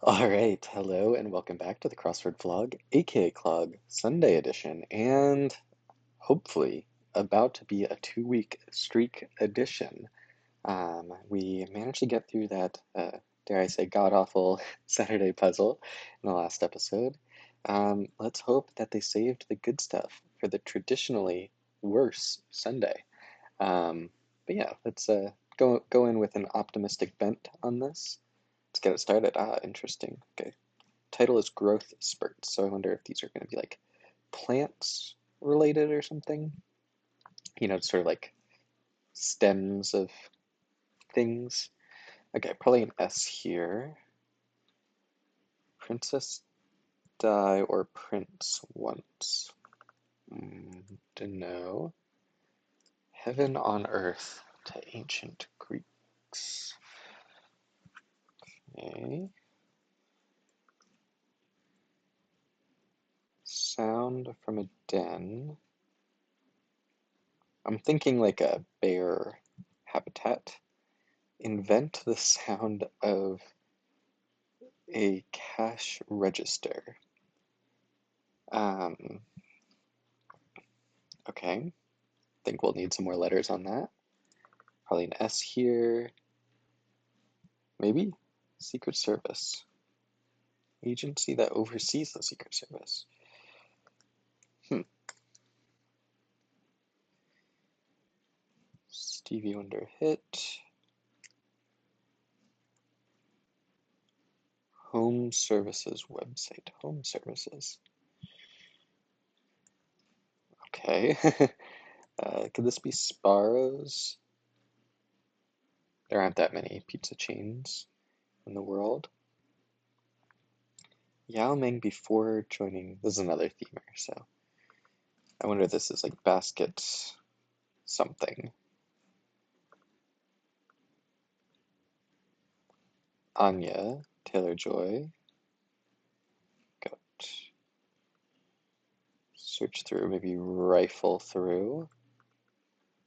All right, hello and welcome back to the Crossword vlog, aka Clog, Sunday edition, and hopefully about to be a 2-week streak edition. We managed to get through that, dare I say, god-awful Saturday puzzle in the last episode. Let's hope that they saved the good stuff for the traditionally worse Sunday. But yeah, let's go in with an optimistic bent on this. Let's get it started. Interesting. Okay. Title is growth spurts, so I wonder if these are going to be like plants related or something. Sort of like stems of things. Okay, probably an S here. Princess die or prince once. Don't know. Heaven on earth to ancient Greeks. Okay. Sound from a den. I'm thinking like a bear habitat. Invent the sound of a cash register. Um, okay. Think we'll need some more letters on that. Probably an S here. Maybe? Secret Service. Agency that oversees the Secret Service. Stevie Wonder hit. Home Services website. Home Services. Okay. Could this be Sparrows? There aren't that many pizza chains in the world. Yao Ming before joining. This is another themer, so I wonder if this is like basket something. Anya, Taylor-Joy. Got search through, maybe rifle through.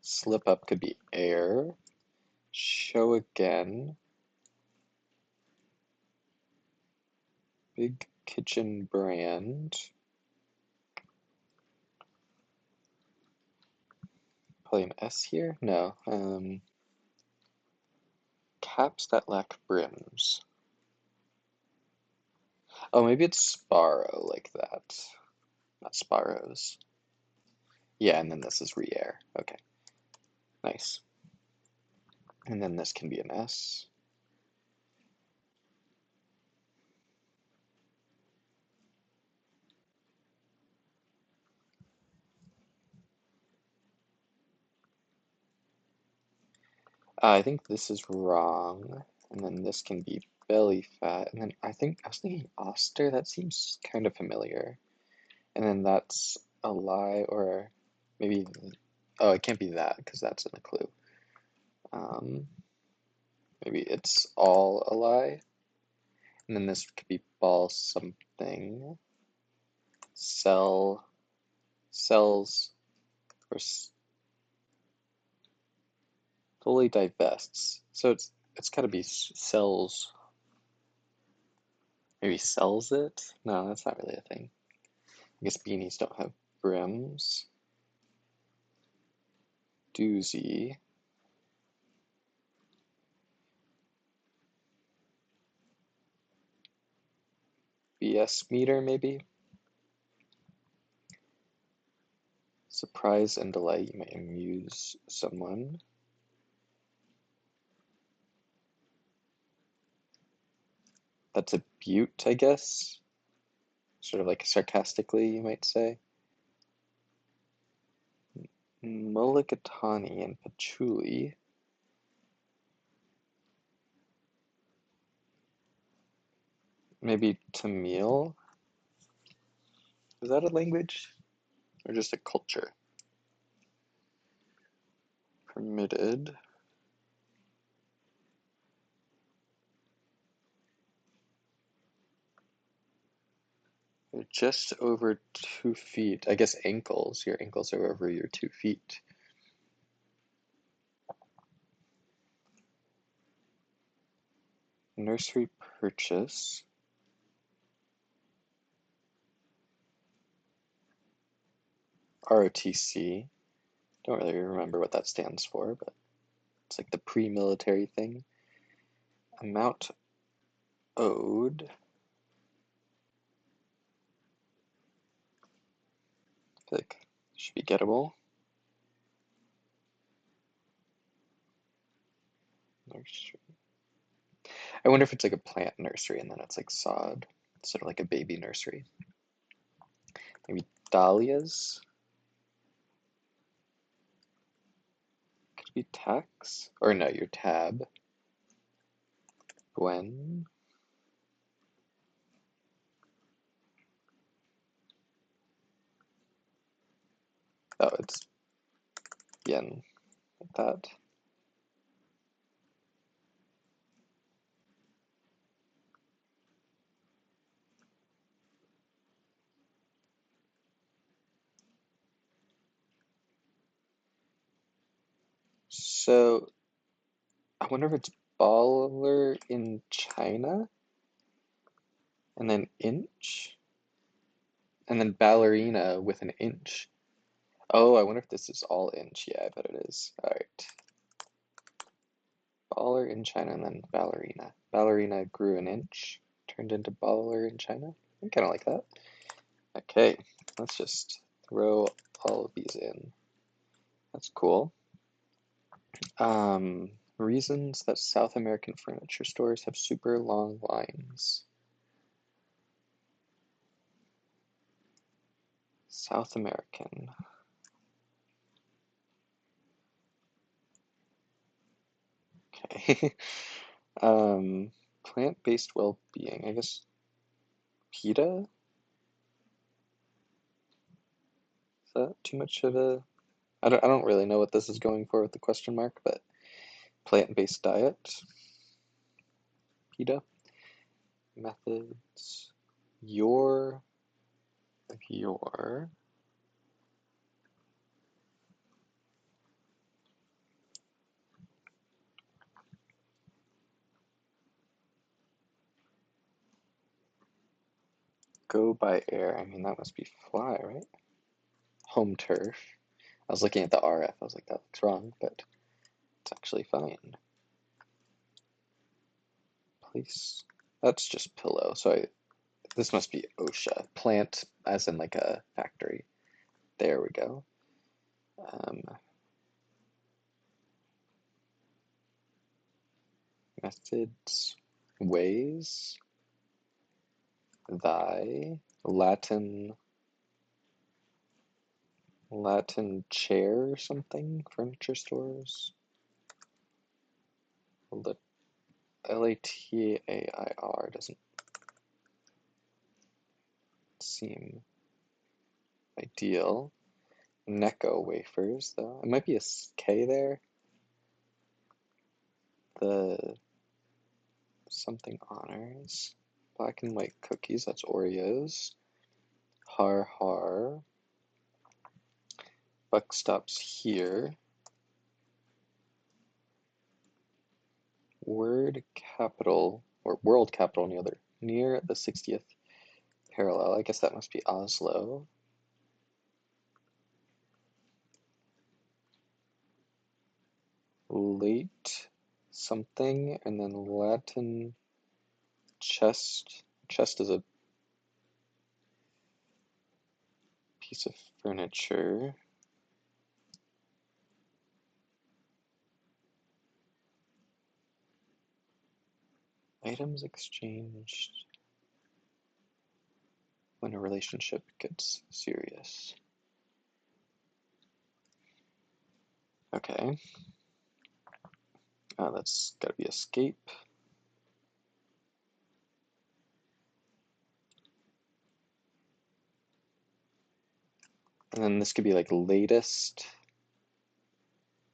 Slip up could be air. Show again. Big kitchen brand. Probably an S here? No. Caps that lack brims. Oh, maybe it's Sparrow like that. Not Sparrows. Yeah, and then this is re-air. Okay, nice. And then this can be an S. I think this is wrong. And then this can be belly fat. And then I was thinking Oster. That seems kind of familiar. And then that's a lie, or maybe, oh, it can't be that because that's in the clue. Um, Maybe it's all a lie. And then this could be ball something. Sell, sells, or fully divests. So it's gotta be sells. Maybe sells it? No, that's not really a thing. I guess beanies don't have brims. Doozy. BS meter, maybe? Surprise and delight, you may amuse someone. That's a butte, I guess. Sort of like sarcastically, you might say. Mulligatawny and patchouli. Maybe Tamil? Is that a language? Or just a culture? Permitted. They're just over 2 feet. I guess ankles. Your ankles are over your 2 feet. Nursery purchase. ROTC. Don't really remember what that stands for, but it's like the pre-military thing. Amount owed. I feel like it should be gettable. Nursery. I wonder if it's like a plant nursery and then it's like sod, sort of like a baby nursery. Maybe dahlias. Could be tax, or no, your tab. Gwen. Oh, it's yen. Like that. So I wonder if it's baller in China and then inch and then ballerina with an inch. Oh, I wonder if this is all inch. Yeah, I bet it is. All right. Baller in China and then ballerina. Ballerina grew an inch, turned into baller in China. I kind of like that. Okay, let's just throw all of these in. That's cool. Reasons that South American furniture stores have super long lines. South American. Okay. Plant-based well-being. I guess PETA? Is that too much of a... I don't really know what this is going for with the question mark, but plant-based diet. PETA. Methods. Your go by air. I mean, that must be fly, right? Home turf. I was looking at the RF. I was like, that looks wrong, but it's actually fine. Place. That's just pillow. So this must be OSHA. Plant as in like a factory. There we go. Methods. Ways. Thy. Latin chair or something. Furniture stores. Latair doesn't seem ideal. Necco wafers, though. It might be a K there. The something honors. Black and white cookies, that's Oreos. Har har. Buck stops here. Word capital, or world capital near the 60th parallel. I guess that must be Oslo. Late something, and then Latin chest. Chest is a piece of furniture. Items exchanged when a relationship gets serious. Okay. That's gotta be escape. And then this could be like latest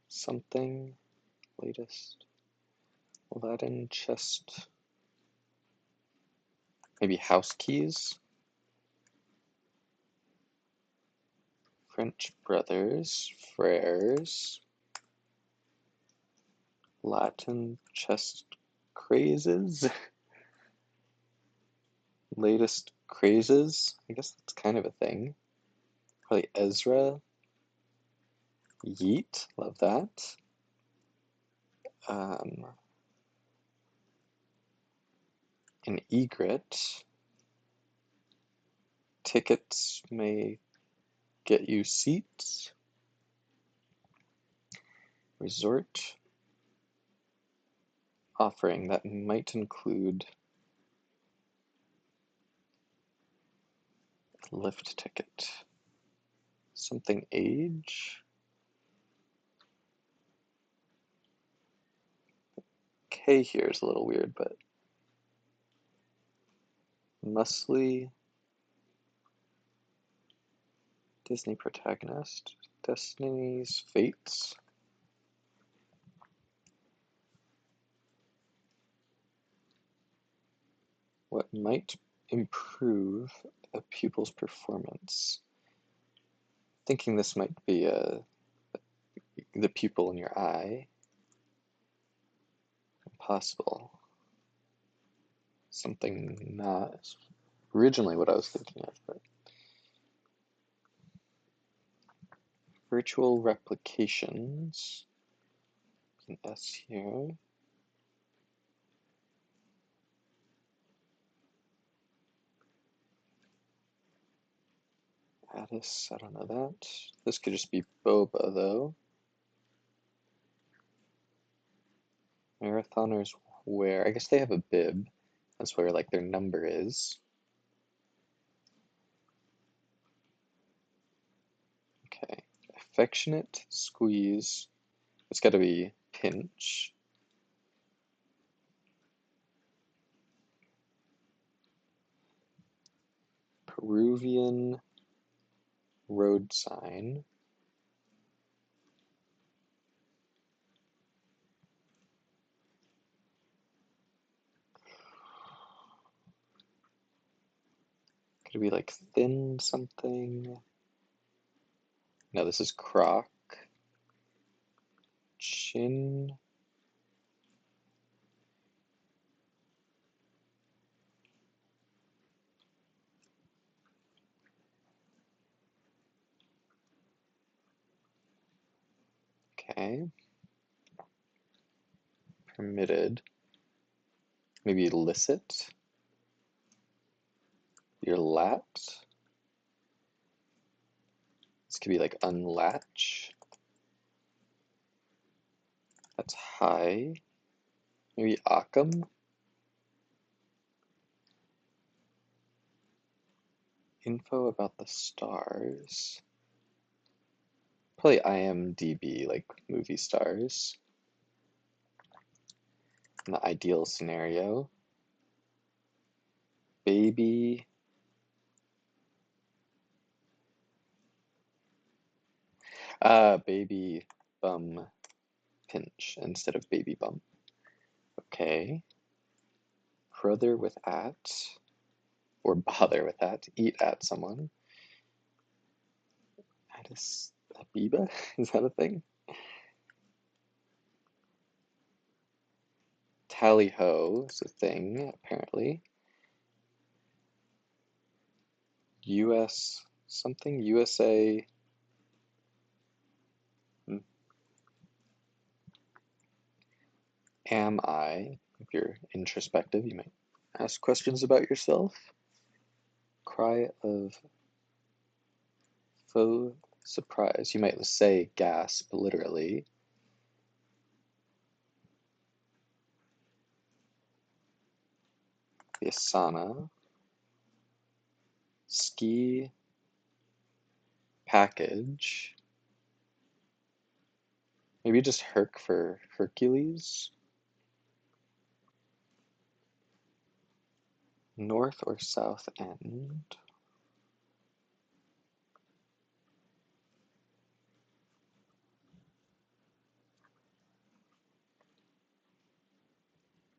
something. Latest. Latin chest. Maybe house keys. French brothers. Frères. Latin chest crazes. Latest crazes. I guess that's kind of a thing. Probably Ezra. Yeet, love that. Um, an egret. Tickets may get you seats. Resort offering that might include lift ticket. Something age. K here is a little weird, but Muscly. Disney protagonist. Destiny's Fates. What might improve a pupil's performance? Thinking this might be the pupil in your eye. Impossible. Something not originally what I was thinking of, but virtual replications. An S here. Addis, I don't know that. This could just be boba though. Marathoners wear, I guess they have a bib. That's where like their number is. Okay. Affectionate squeeze. It's got to be pinch. Peruvian road sign. Could it be like thin something? No, this is croc. Chin. Okay. Permitted. Maybe illicit. Your lat. This could be like unlatch. That's high. Maybe Occam. Info about the stars. Probably IMDb, like movie stars. In the ideal scenario. Baby. Baby bum pinch instead of baby bump. Okay. Brother with at. Or bother with that. Eat at someone. Addis Abiba? Is that a thing? Tally ho is a thing, apparently. US something? USA. Am I? If you're introspective, you might ask questions about yourself. Cry of faux surprise. You might say gasp, literally. The Asana. Ski package. Maybe just Herc for Hercules. North or south end.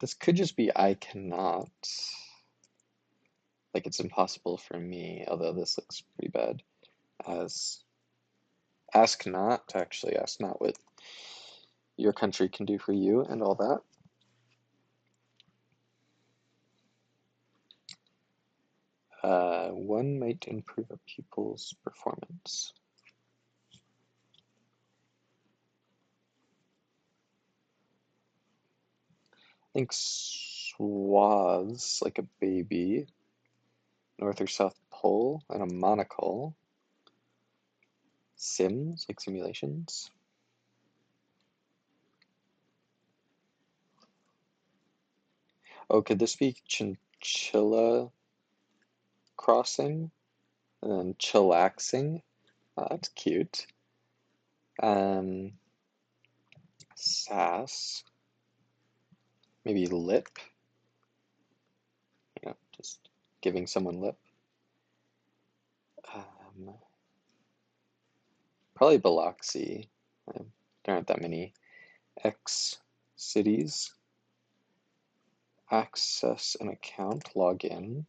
This could just be I cannot. Like it's impossible for me, although this looks pretty bad. As ask not, actually, ask not what your country can do for you and all that. One might improve a pupil's performance. I think swaths, like a baby, North or South Pole, and a monocle. Sims, like simulations. Oh, could this be chinchilla crossing? And then chillaxing? Oh, that's cute. Um, sass. Maybe lip. Just giving someone lip. Um, Probably Biloxi. There aren't that many X cities. Access an account, log in.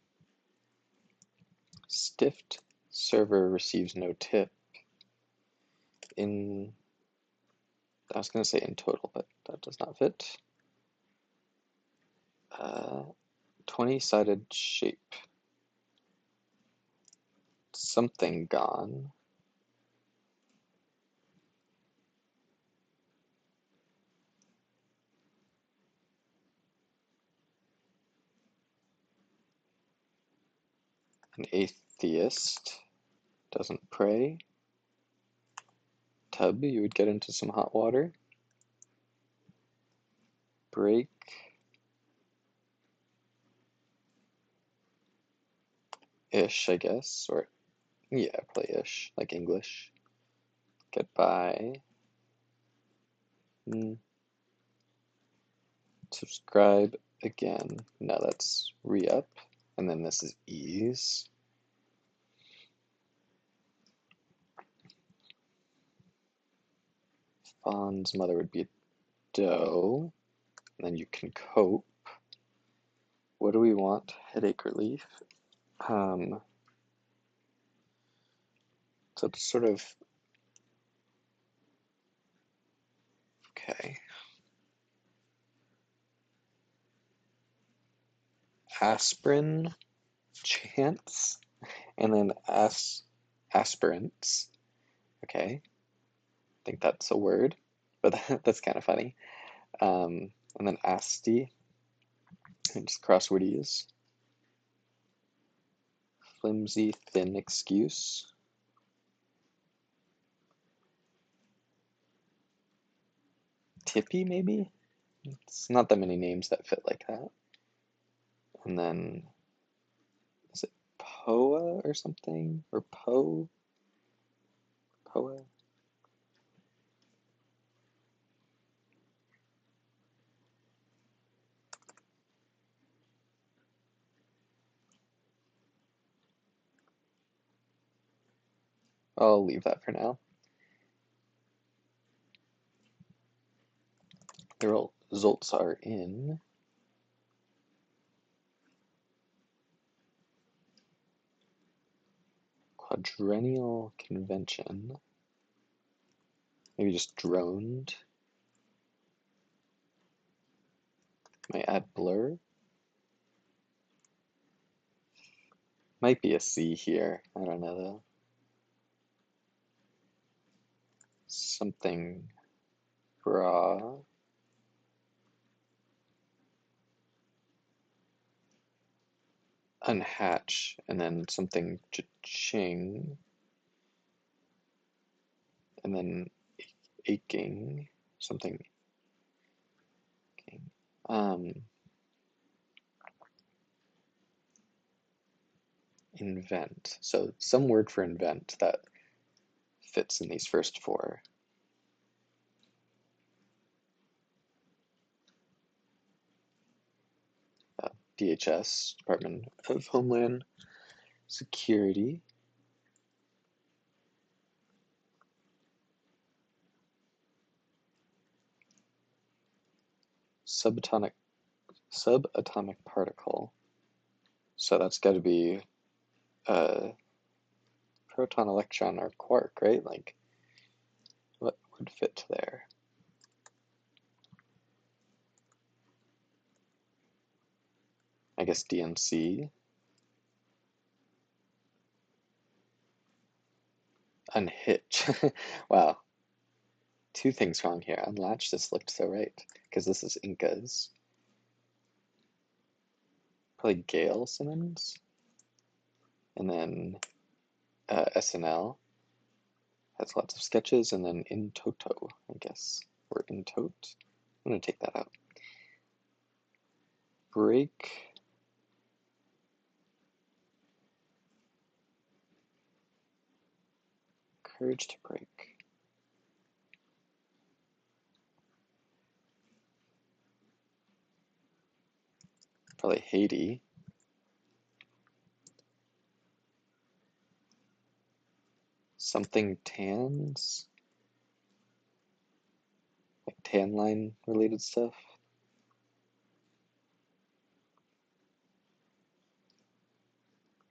Stiffed server receives no tip. In, I was going to say in total, but that does not fit. 20-sided shape. Something gone. An atheist doesn't pray. Tub, you would get into some hot water. Break. Ish, I guess. Or, yeah, probably ish, like English. Get by. Subscribe again. No, that's re-up. And then this is ease. Fawn's mother would be dough. And then you can cope. What do we want? Headache relief. So it's sort of, okay. Aspirin chance. And then aspirants. Okay. I think that's a word, but that's kind of funny. And then asti, and just crosswordies. Flimsy, thin excuse. Tippy, maybe? It's not that many names that fit like that. And then, is it Poa or something? Or Poe? Poa? I'll leave that for now. The results are in. Quadrennial convention. Maybe just droned. Might add blur. Might be a C here. I don't know though. Something bra. Unhatch. And then something ching. And then aching. Something. Um, invent. So some word for invent that fits in these first four. DHS, Department of Homeland Security. Subatomic particle. So that's got to be a proton, electron, or quark, right? Like, what would fit there? I guess DNC. Unhitch. Wow, two things wrong here. Unlatch just looked so right, because this is Incas. Probably Gail Simmons. And then SNL has lots of sketches, and then In Toto, I guess. Or In Tote. I'm gonna take that out. Break. Courage to Break. Probably Haiti. Something Tans. Like tan line related stuff.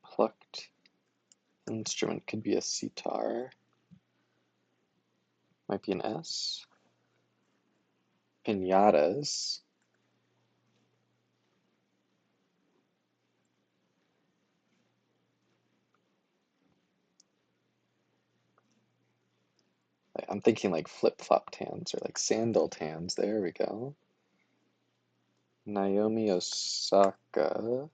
Plucked. Instrument could be a sitar. Might be an S. Pinatas. I'm thinking like flip-flop tans or like sandal tans. There we go. Naomi Osaka.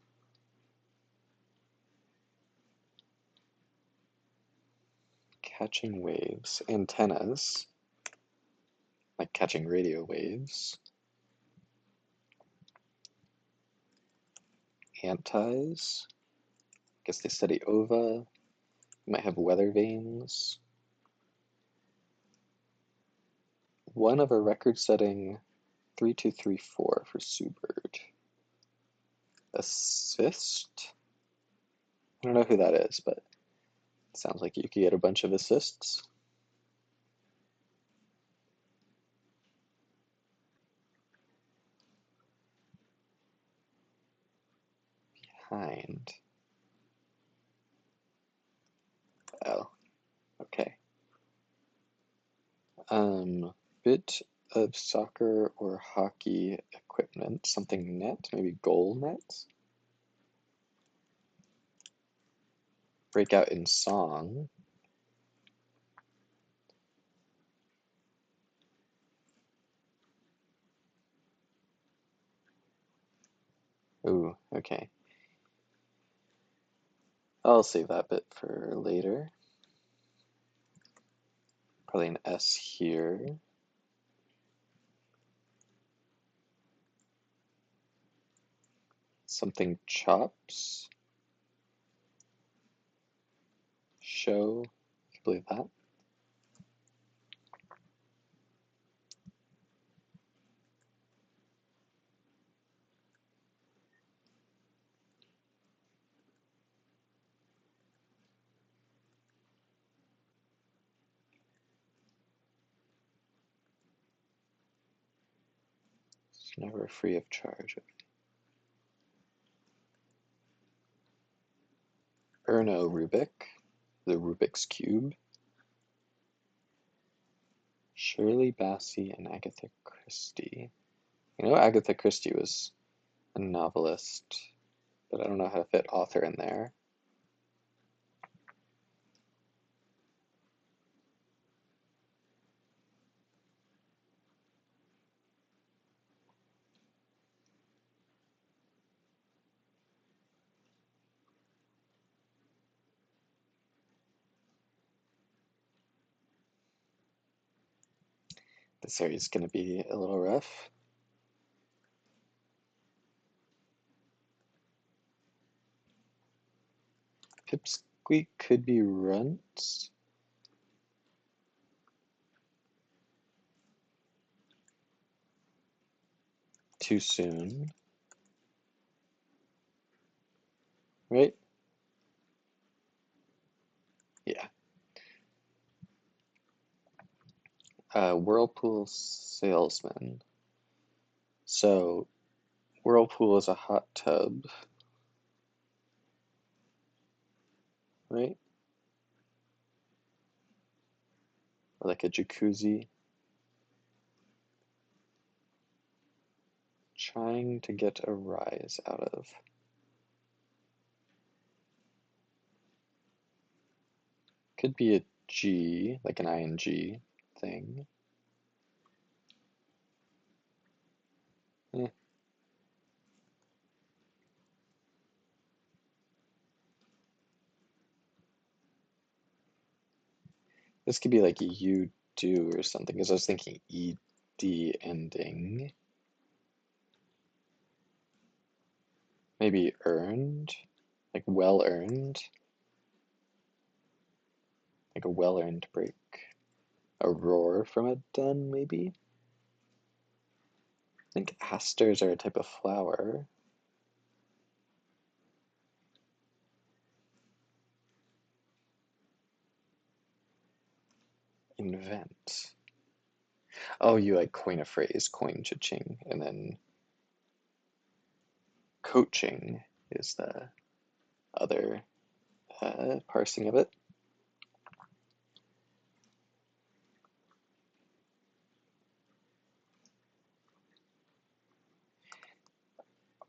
Catching waves. Antennas. Like catching radio waves. Antis. Guess they study ova. Might have weather vanes. One of a record-setting 3234 for Sue Bird. Assist? I don't know who that is, but it sounds like you could get a bunch of assists. Behind. Oh, okay. Bit of soccer or hockey equipment. Something net, maybe goal net. Break out in song. Ooh, okay. I'll save that bit for later. Probably an S here. Something chops. Show. I can believe that. It's never free of charge. Erno Rubik. The Rubik's Cube. Shirley Bassey and Agatha Christie. You know, Agatha Christie was a novelist, but I don't know how to fit author in there. This area is going to be a little rough. Pipsqueak could be runts. Too soon. Right? Yeah. Whirlpool salesman. So, whirlpool is a hot tub, right? Or like a jacuzzi. Trying to get a rise out of. Could be a G, like an ing thing. Eh, this could be like you do or something, because I was thinking ed ending. Maybe earned, like well earned, like a well earned break. A roar from a den, maybe? I think asters are a type of flower. Invent. Oh, you like coin a phrase, coin cha-ching, and then coaching is the other parsing of it.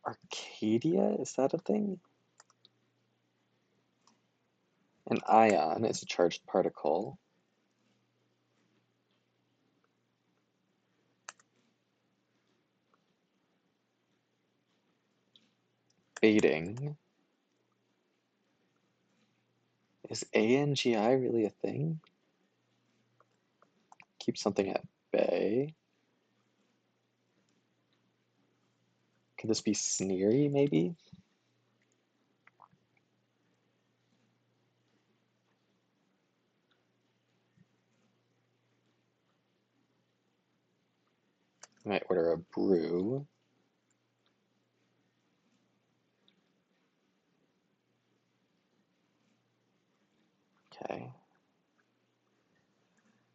Arcadia, is that a thing? An ion is a charged particle. Baiting. Is ANGI really a thing? Keep something at bay. Could this be sneery, maybe? I might order a brew. Okay.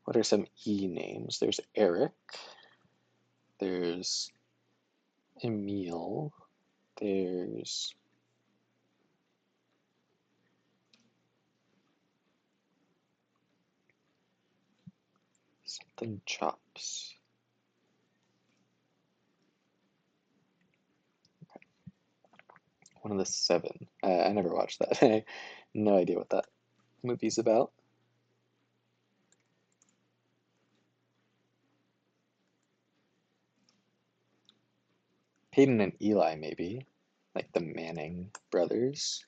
What are some E names? There's Eric. There's Emil. There's something chops. One of the seven. I never watched that. I have no idea what that movie's about. Peyton and Eli, maybe. Like the Manning brothers.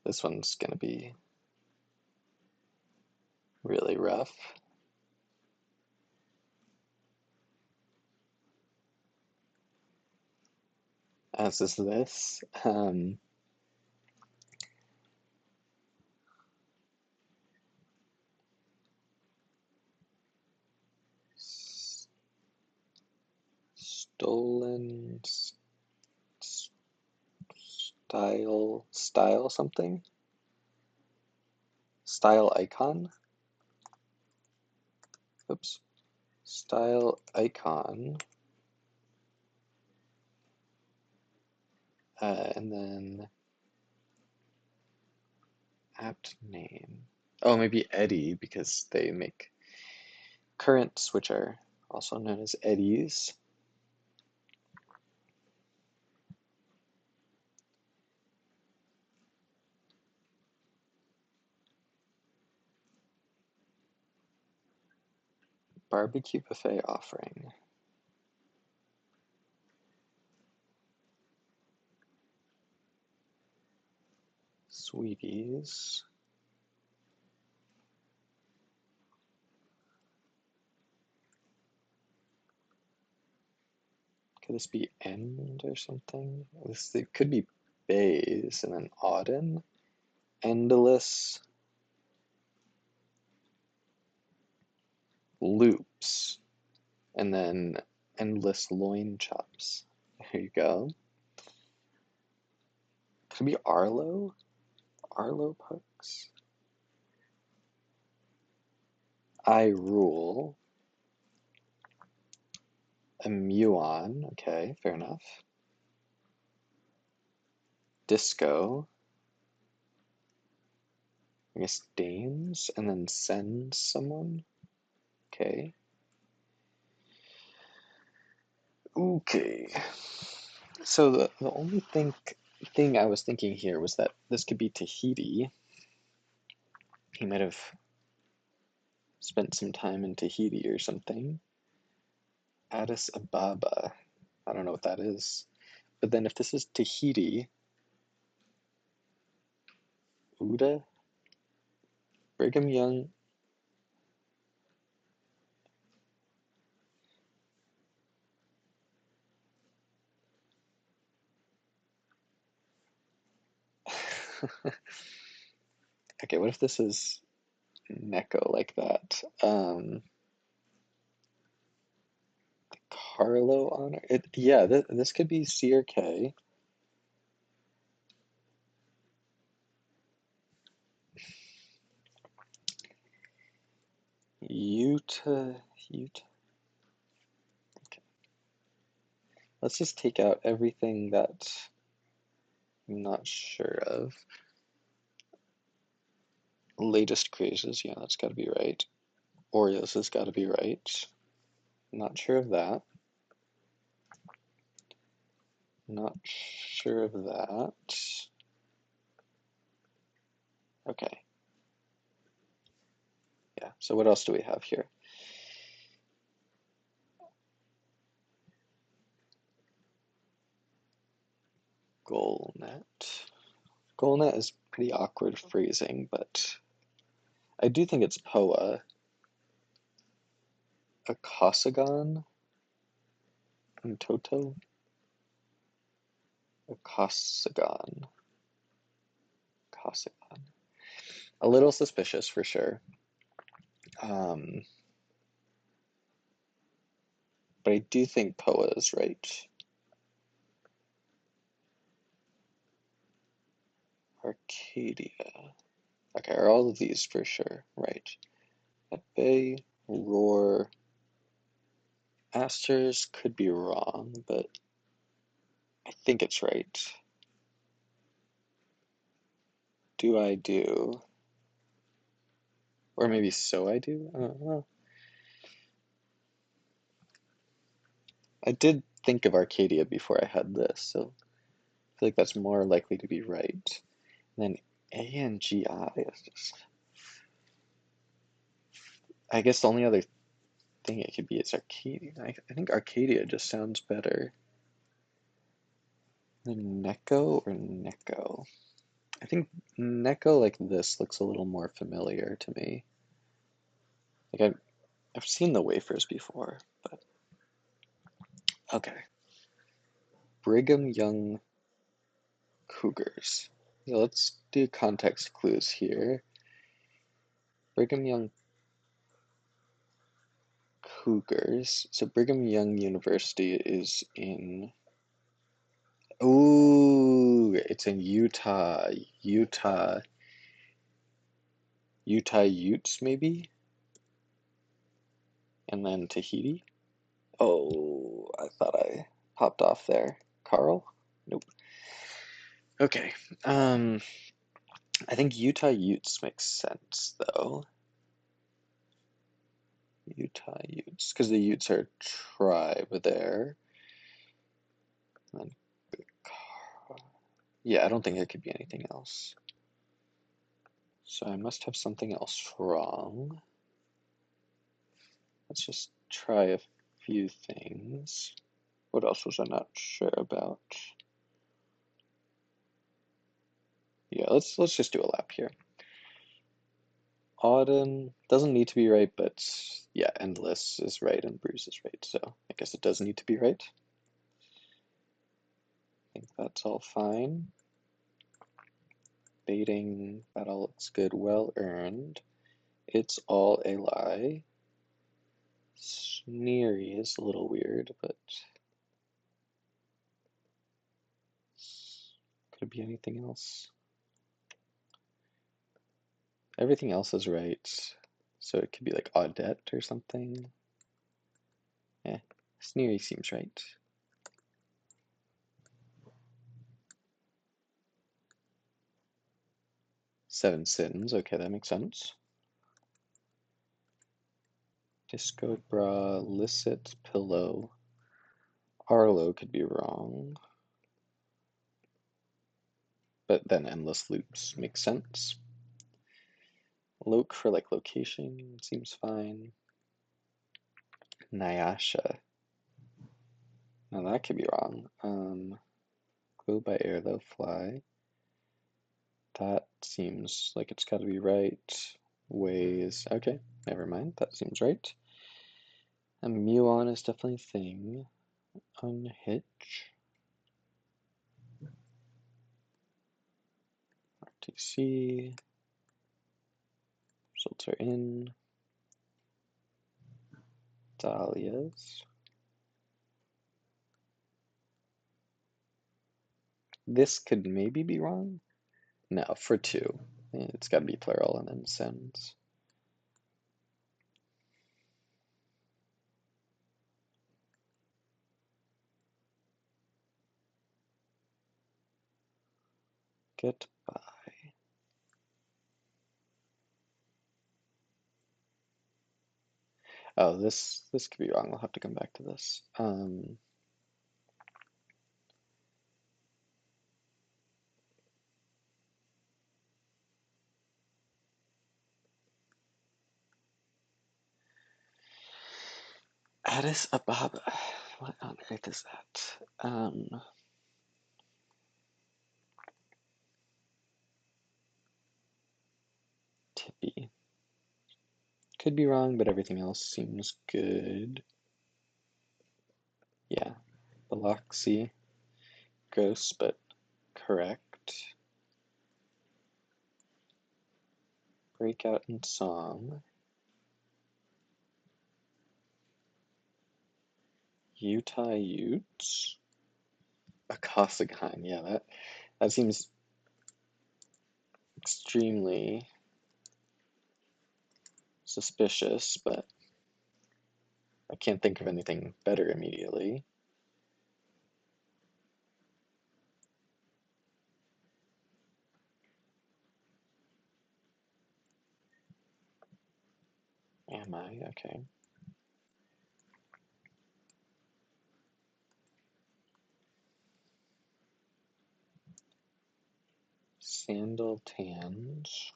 This one's gonna be really rough. As is this. Stolen style something? Style icon? Oops. Style icon. And then apt name. Oh, maybe Eddie, because they make currents, which are also known as eddies. Barbecue buffet offering. Sweeties. Could this be end or something? This it could be bays and then Auden. Endless loops. And then endless loin chops. There you go. Could it be Arlo? Arlo pucks? I rule. A muon. Okay, fair enough. Disco. I guess dames, and then send someone. Okay. Okay. So the only thing thing I was thinking here was that this could be Tahiti. He might have spent some time in Tahiti or something. Addis Ababa. I don't know what that is. But then if this is Tahiti, Uda, Brigham Young. Okay, what if this is Neko like that? Carlo honor. Yeah, this could be C or K. Utah, Utah. Okay. Let's just take out everything that I'm not sure of. Latest crazes, yeah, that's got to be right. Oreos has got to be right. Not sure of that. Not sure of that. Okay, yeah. So what else do we have here? Goalnet. Goalnet is pretty awkward phrasing, but I do think it's Poa. Akosagon and Toto. Akosagon. Akosagon. A little suspicious for sure. Um, but I do think Poa is right. Arcadia. Okay, are all of these for sure right? At Bay, Roar, Asters could be wrong, but I think it's right. Do I do? Or maybe so I do? I don't know. I did think of Arcadia before I had this, so I feel like that's more likely to be right. And then ANGI is just. I guess the only other thing it could be is Arcadia. I think Arcadia just sounds better than Neko or Neko. I think Neko like this looks a little more familiar to me. Like I've seen the wafers before, but okay. Brigham Young Cougars. Yeah, let's do context clues here. Brigham Young Cougars. So Brigham Young University is in. Ooh, it's in Utah. Utah. Utah Utes, maybe? And then Tahiti? Oh, I thought I popped off there. Carl? Nope. Okay. I think Utah Utes makes sense, though. Utah Utes, because the Utes are a tribe there. And yeah, I don't think it could be anything else. So I must have something else wrong. Let's just try a few things. What else was I not sure about? Yeah, let's just do a lap here. Auden doesn't need to be right, but yeah, Endless is right and Bruce is right, so I guess it does need to be right. I think that's all fine. Baiting, that all looks good, well earned. It's all a lie. Sneery is a little weird, but could it be anything else? Everything else is right, so it could be like Audette or something. Eh, Sneery seems right. Seven Sins, okay, that makes sense. Disco bra, licit pillow. Arlo could be wrong. but then endless loops makes sense. Loc for like location seems fine. Nyasha. Now that could be wrong. Go by air though, fly. That seems like it's gotta be right. Ways. Okay, never mind. That seems right. And muon is definitely a thing. Unhitch. RTC. Results are in. Dahlias. This could maybe be wrong. No, for two. It's got to be plural and then sends. Get by. Oh, this could be wrong. I'll have to come back to this. Addis Ababa. What on earth is that? Tippy. Could be wrong, but everything else seems good. Yeah. Biloxi. Gross, but correct. Breakout in song. Utah Utes. Akasagan. Yeah, that seems extremely suspicious, but I can't think of anything better immediately. Am I? Okay. Sandal tans.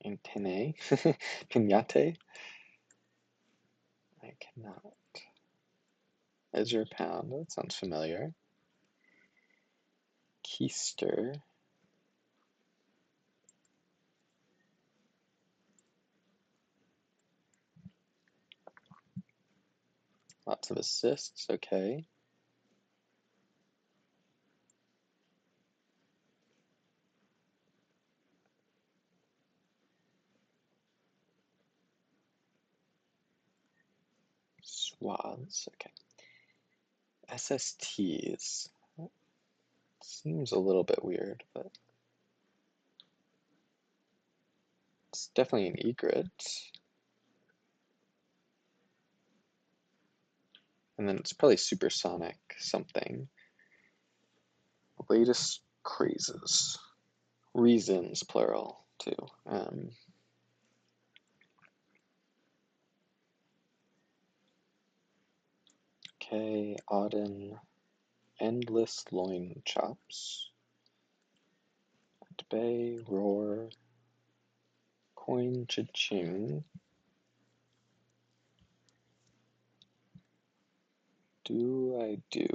Antennae. Pinate. I cannot. Ezra Pound. That sounds familiar. Keister. Lots of assists. Okay. Swaths. Okay. SSTs. Seems a little bit weird, but it's definitely an egret. And then it's probably supersonic something. Latest crazes. Reasons, plural, too. Okay, Auden. Endless loin chops. At bay, roar. Coin cha-ching. Do I do?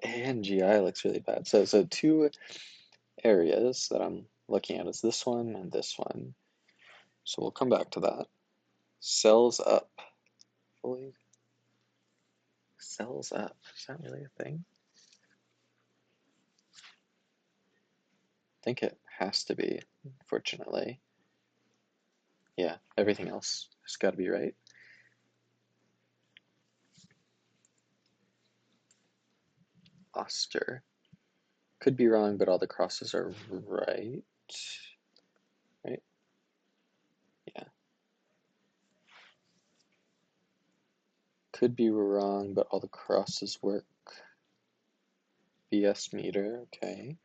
ANGI looks really bad. So two areas that I'm looking at is this one and this one. So we'll come back to that. Cells up. Fully cells up. Is that really a thing? I think it has to be, fortunately. Yeah, everything else has got to be right. Oster. Could be wrong, but all the crosses are right. Right? Yeah. Could be wrong, but all the crosses work. BS meter, okay.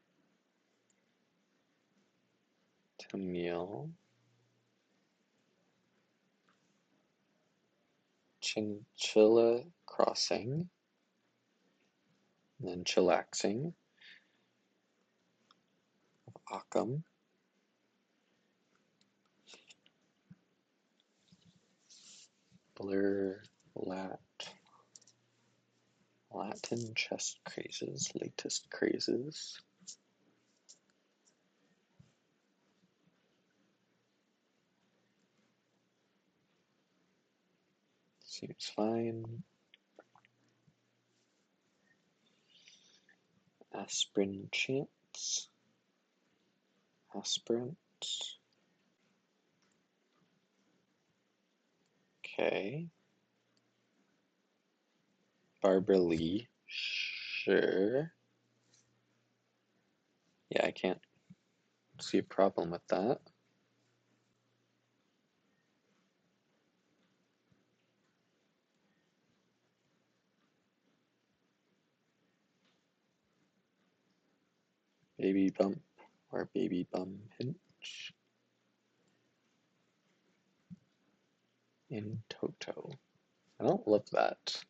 Camille, Chinchilla Crossing, and then Chillaxing, Occam, Blur, Latin chest crazes, latest crazes. Seems fine. Aspirin chance. Aspirant. Okay. Barbara Lee. Sure. Yeah, I can't see a problem with that. Baby bump or baby bum pinch. In toto. I don't love that.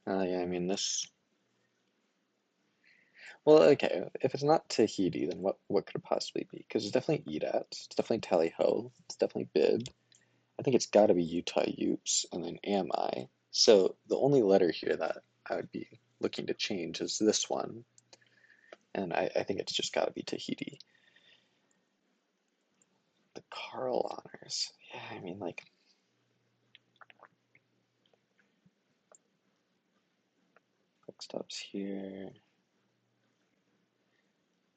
Yeah, I mean this. Well, okay, if it's not Tahiti, then what could it possibly be? Because it's definitely Edat, it's definitely Tally Ho, it's definitely Bib. I think it's got to be Utah Utes, and then Am I. So the only letter here that I would be looking to change is this one, and I think it's just got to be Tahiti. The Carl honors. Yeah, I mean, like, quick stops here.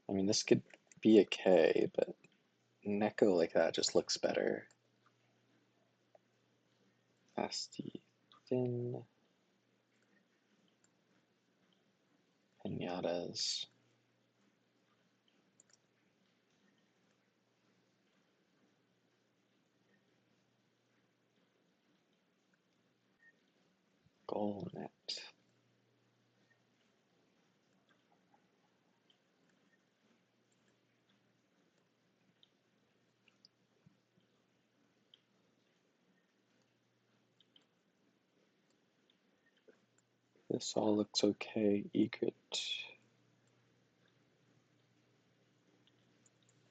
I mean, this could be a K, but Neko like that just looks better. Asti, thin, pinatas. Goal net. This all looks okay. Egret.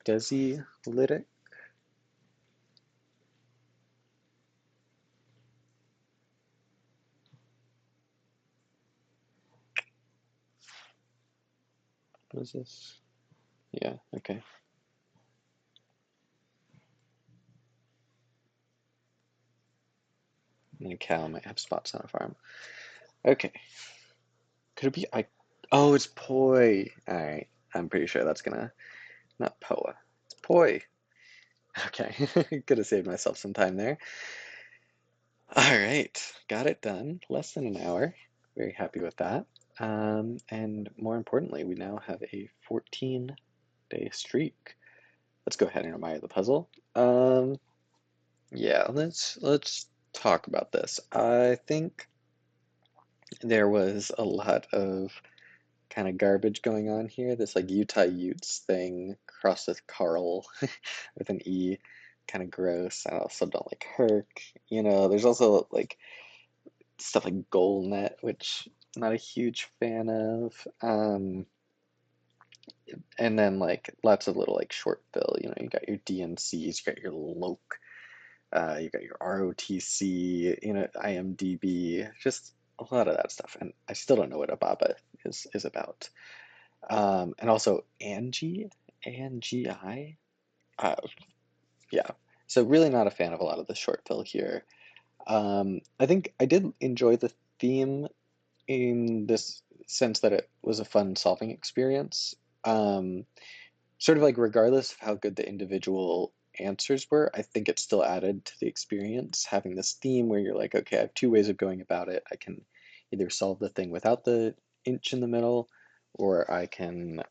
Desi Lytic. What is this? Yeah, okay. And a cow might have spots on a farm. Okay. Could it be oh, it's poi. Alright. I'm pretty sure that's gonna not poa. It's poi. Okay. Could have saved myself some time there. Alright. Got it done. Less than an hour. Very happy with that. And more importantly, we now have a 14-day streak. Let's go ahead and admire the puzzle. Yeah, let's talk about this. I think there was a lot of kind of garbage going on here. This like Utah Utes thing crossed with Carl with an E, kind of gross. I also don't like Herc. There's also like stuff like Goalnet, which I'm not a huge fan of. And then like lots of little like short fill. You got your DNCs, you got your Loke, you got your ROTC, IMDb, just a lot of that stuff. And I still don't know what Ababa is about. And also Angie, ANGI. Uh, yeah. So really not a fan of a lot of the short fill here. I think I did enjoy the theme in this sense that it was a fun solving experience. Um, Sort of like regardless of how good the individual answers were, I think it still added to the experience having this theme where you're like, okay, I have two ways of going about it. I can either solve the thing without the inch in the middle, or I can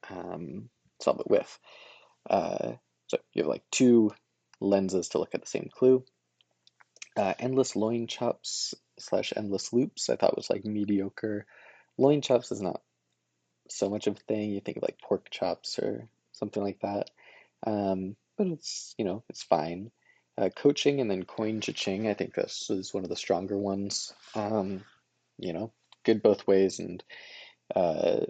solve it with. Uh, so you have like two lenses to look at the same clue. Endless loin chops slash endless loops I thought was like mediocre. Loin chops is not so much of a thing. You think of like pork chops or something like that. But it's, it's fine. Coaching and then coin cha-ching, I think this is one of the stronger ones. You know, good both ways and uh,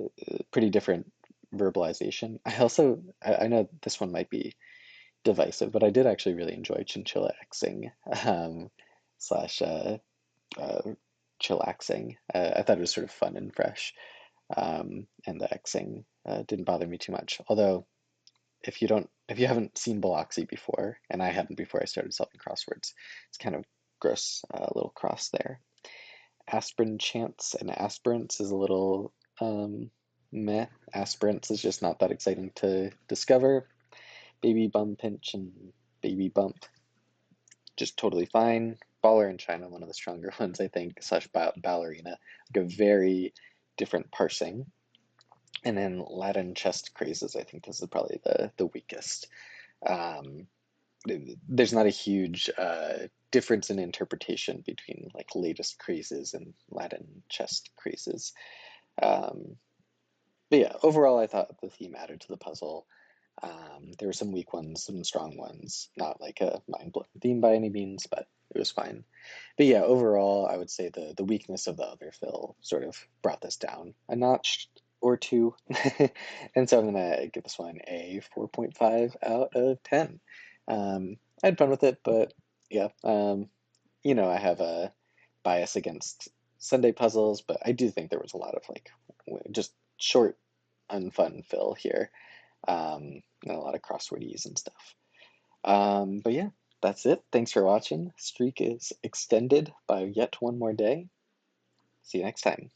pretty different verbalization. I know this one might be divisive, but I did actually really enjoy chinchilla Xing slash uh, chillaxing. I thought it was sort of fun and fresh, and the Xing didn't bother me too much. Although, if you haven't seen Biloxi before, and I hadn't before I started solving crosswords, it's kind of gross, a little cross there. Aspirin chance and aspirants is a little meh. Aspirants is just not that exciting to discover. Baby bum pinch and baby bump, just totally fine. Baller in China, one of the stronger ones, I think, slash ballerina, like a very different parsing. And then Latin chest crazes, I think this is probably the weakest. Um, there's not a huge difference in interpretation between like latest crazes and Latin chest crazes. Um, but yeah, overall, I thought the theme added to the puzzle. There were some weak ones, some strong ones, not like a mind-blowing theme by any means, but it was fine. But yeah, overall, I would say the weakness of the other fill sort of brought this down a notch or two. And so I'm gonna give this one a 4.5 out of 10. I had fun with it, but yeah, I have a bias against Sunday puzzles, but I do think there was a lot of like just short, unfun fill here, and a lot of crossword and stuff. But yeah, that's it. Thanks for watching. Streak is extended by yet one more day. See you next time.